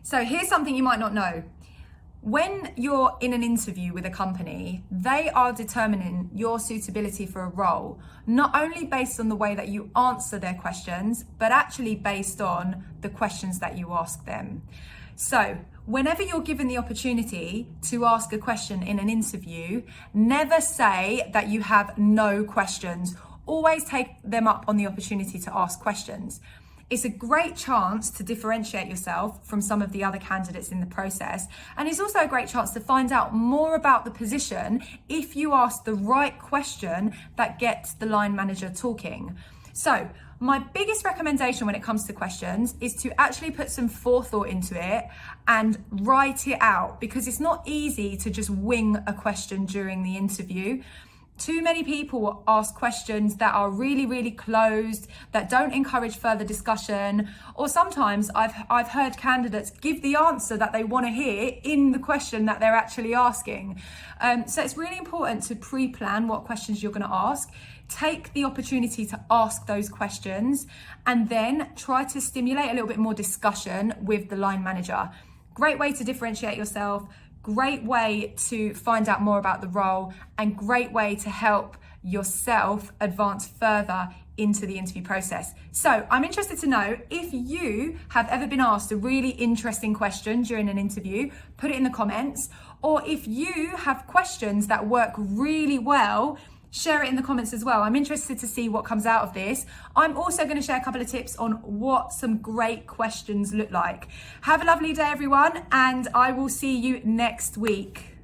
So here's something you might not know. When you're in an interview with a company, they are determining your suitability for a role, not only based on the way that you answer their questions, but actually based on the questions that you ask them. So whenever you're given the opportunity to ask a question in an interview, never say that you have no questions. Always take them up on the opportunity to ask questions. It's a great chance to differentiate yourself from some of the other candidates in the process. And it's also a great chance to find out more about the position if you ask the right question that gets the line manager talking. So my biggest recommendation when it comes to questions is to actually put some forethought into it and write it out, because it's not easy to just wing a question during the interview. Too many people ask questions that are really, really closed, that don't encourage further discussion, or sometimes I've heard candidates give the answer that they want to hear in the question that they're actually asking. So it's really important to pre-plan what questions you're going to ask. Take the opportunity to ask those questions and then try to stimulate a little bit more discussion with the line manager. Great way to differentiate yourself. Great way to find out more about the role, and great way to help yourself advance further into the interview process. So I'm interested to know if you have ever been asked a really interesting question during an interview. Put it in the comments. Or if you have questions that work really well, share it in the comments as well. I'm interested to see what comes out of this. I'm also going to share a couple of tips on what some great questions look like. Have a lovely day, everyone, and I will see you next week.